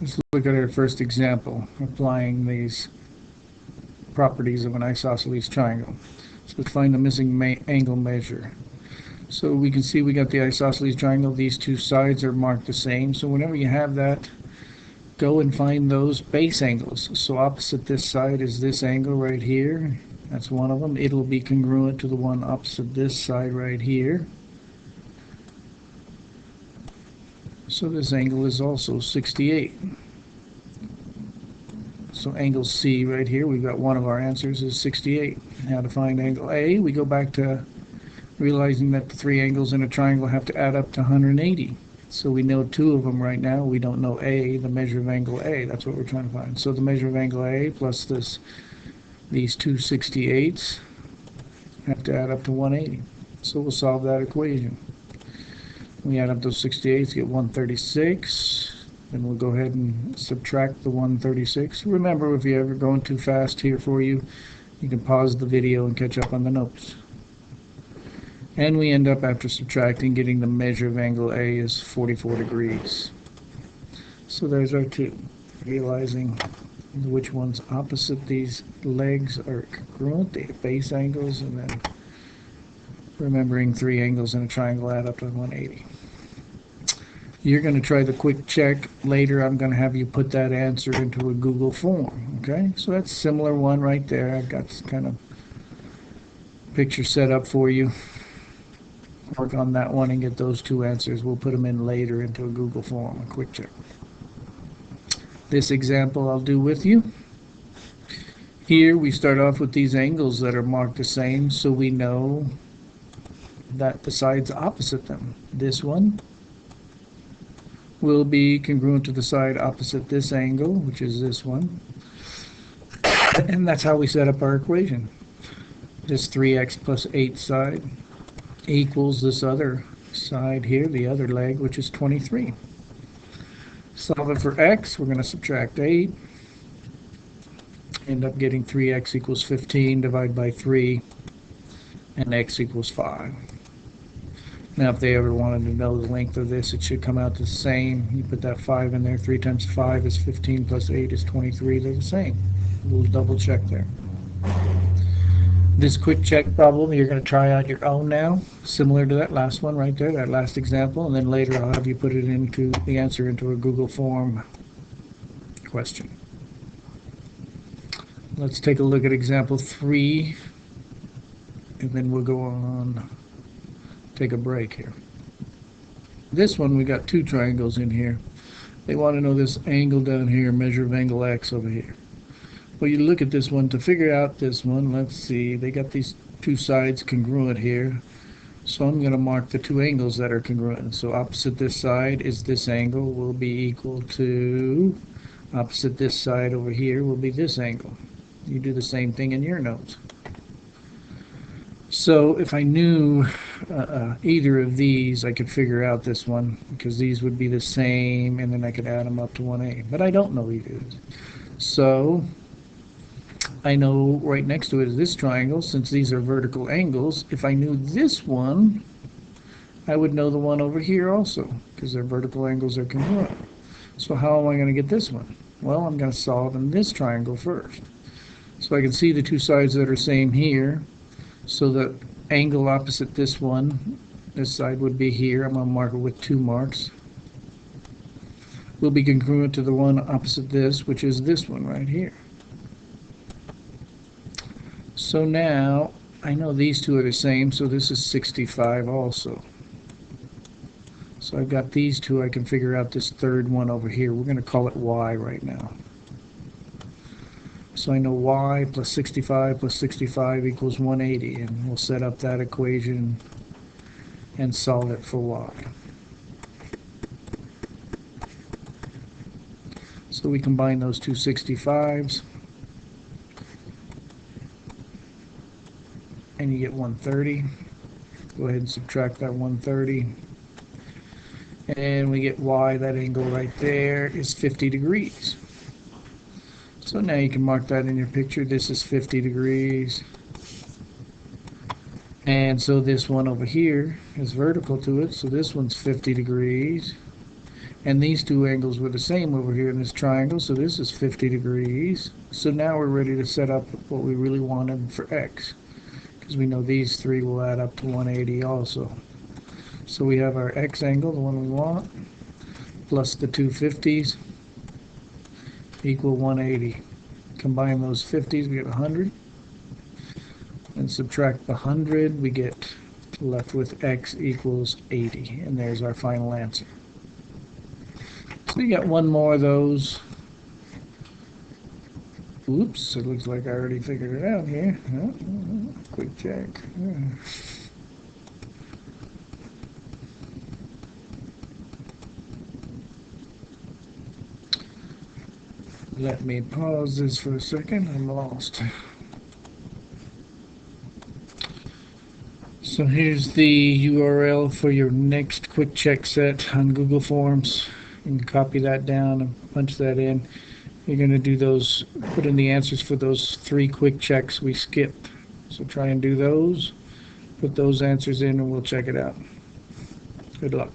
Let's look at our first example, applying these properties of an isosceles triangle. So let's find the missing angle measure. So we can see we got the isosceles triangle. These two sides are marked the same. So whenever you have that, go and find those base angles. So opposite this side is this angle right here. That's one of them. It'll be congruent to the one opposite this side right here. So this angle is also 68. So angle C right here, we've got one of our answers is 68. Now to find angle A, we go back to realizing that the three angles in a triangle have to add up to 180. So we know two of them right now. We don't know A, the measure of angle A. That's what we're trying to find. So the measure of angle A plus these two 68s have to add up to 180. So we'll solve that equation. We add up those 68s, get 136. Then we'll go ahead and subtract the 136. Remember, if you're ever going too fast here for you, you can pause the video and catch up on the notes. And we end up, after subtracting, getting the measure of angle A is 44 degrees. So there's our two. Realizing which ones opposite these legs are congruent, the base angles, and then remembering three angles in a triangle add up to 180. You're going to try the quick check. Later I'm going to have you put that answer into a Google form. Okay, so that's a similar one right there. I've got this kind of picture set up for you. Work on that one and get those two answers. We'll put them in later into a Google form, a quick check. This example I'll do with you. Here we start off with these angles that are marked the same, so we know that the sides opposite them. This one will be congruent to the side opposite this angle, which is this one. And that's how we set up our equation. This 3x plus 8 side equals this other side here, the other leg, which is 23. Solve it for x. We're going to subtract 8. End up getting 3x equals 15, divide by 3, and x equals 5. Now if they ever wanted to know the length of this, it should come out the same. You put that 5 in there. 3 times 5 is 15 plus 8 is 23. They're the same. We'll double check there. This quick check problem you're going to try on your own now, similar to that last one right there, that last example, and then later I'll have you put it into the answer into a Google form question. Let's take a look at example 3, and then we'll go on, take a break here. This one, we got two triangles in here. They want to know this angle down here, measure of angle X over here. Well, you look at this one to figure out this one. Let's see, they got these two sides congruent here. So I'm going to mark the two angles that are congruent. So opposite this side is this angle will be equal to, opposite this side over here will be this angle. You do the same thing in your notes. So if I knew either of these, I could figure out this one, because these would be the same, and then I could add them up to 180. But I don't know either. So I know right next to it is this triangle. Since these are vertical angles, if I knew this one, I would know the one over here also, because their vertical angles are congruent. So how am I going to get this one? Well, I'm going to solve in this triangle first. So I can see the two sides that are same here. So the angle opposite this one, this side would be here. I'm going to mark it with 2 marks. Will be congruent to the one opposite this, which is this one right here. So now I know these two are the same, so this is 65 also. So I've got these two. I can figure out this third one over here. We're going to call it y right now. So I know y plus 65 equals 180, and we'll set up that equation and solve it for y. So we combine those two 65s, and you get 130. Go ahead and subtract that 130. And we get y, that angle right there is 50 degrees. So now you can mark that in your picture. This is 50 degrees. And so this one over here is vertical to it. So this one's 50 degrees. And these two angles were the same over here in this triangle, so this is 50 degrees. So now we're ready to set up what we really wanted for x, because we know these three will add up to 180 also. So we have our x angle, the one we want, plus the two 50s equal 180. Combine those 50s, we get 100. And subtract the 100, we get left with x equals 80. And there's our final answer. So you got one more of those. Oops, it looks like I already figured it out here. Quick check. Let me pause this for a second. I'm lost. So here's the URL for your next quick check set on Google Forms. You can copy that down and punch that in. You're going to do those, put in the answers for those 3 quick checks we skipped. So try and do those, put those answers in, and we'll check it out. Good luck.